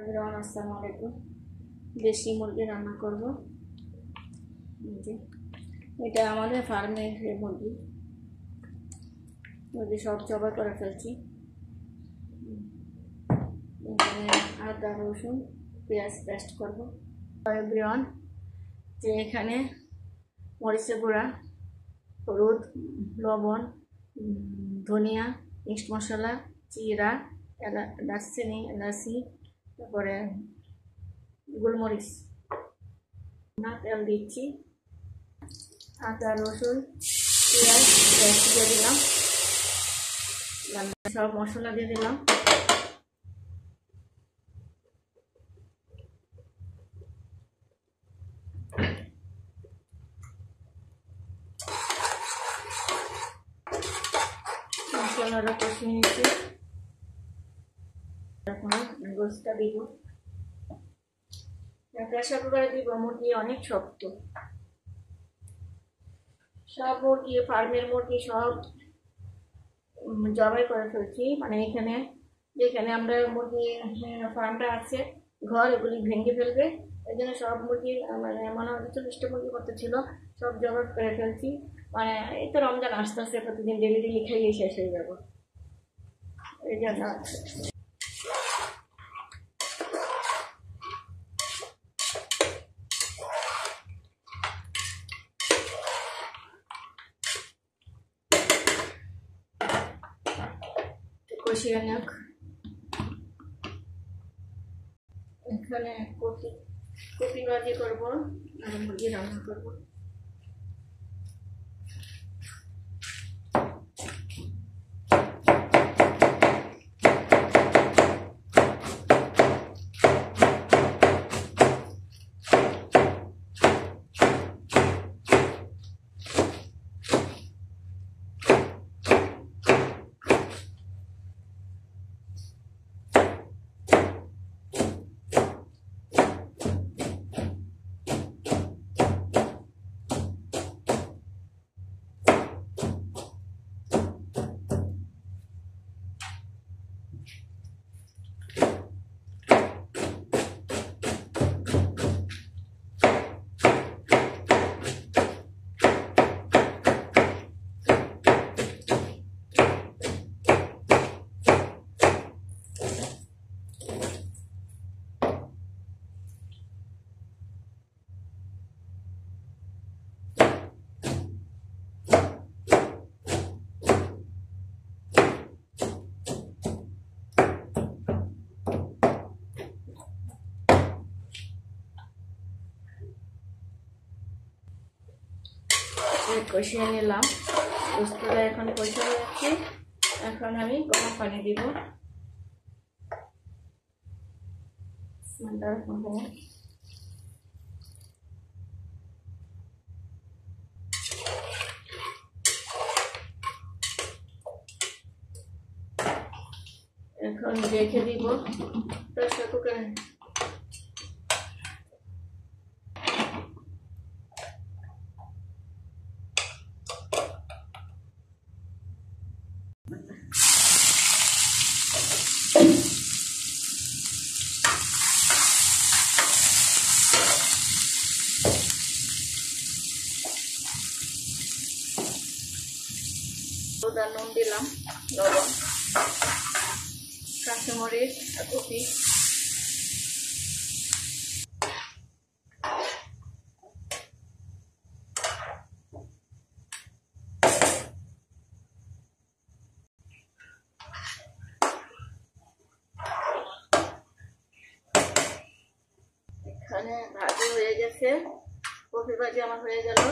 Everyone, আসসালামু আলাইকুম। দেশি মুরগি রান্না করব। এটা আমাদের ফার্মের মুরগি মুরগি সব জবাই করে ফেলছি। এখানে আদা রসুন পেঁয়াজ পেস্ট করব। এভরিওয়ান, যে এখানে মরিচের গুঁড়া, হলুদ, লবণ, ধনিয়া, মিক্সড মশলা, জিরা, দারচিনি, এলাচি, তারপরে গোলমরিচ, তেল দিচ্ছি। আদা রসুন পেঁয়াজ পেস্ট দিয়ে দিলাম, সব মশলা দিয়ে দিলাম। মশলাটা কষিয়ে নিচ্ছি। এখন গোশতটা দিব, প্রেসার কুকারে দিব। মুরগি অনেক শক্ত, সব মুরগি ফার্মের মুরগি সব জবাই করে ফেলছি। মানে এখানে যেখানে আমরা মুরগি ফার্মটা আছে ঘর, এগুলি ভেঙে ফেলবে, এই জন্য সব মুরগি মানে মনে হয় 40টা মুরগি কত ছিল, সব জবাই করে ফেলছি। মানে এই তো রমজান আস্তে আস্তে প্রতিদিন ডেলি খাইয়ে শেষ হয়ে যাবো, এই জন্য কষিয়ে নেক। এখানে কপি ভাজি করবো আর মুরগি রান্না করবো। কষিয়ে নিলাম, গোশতটা এখন কষিয়ে যাচ্ছে। এখন আমি গরম পানি দিব। এখন রেখে দিব প্রেসার কুকারে। নুন দিলাম, লবণ, কাঁচামরিচ, কপি, এখানে ভাজি হয়ে গেছে। কপি ভাজি আমার হয়ে গেল।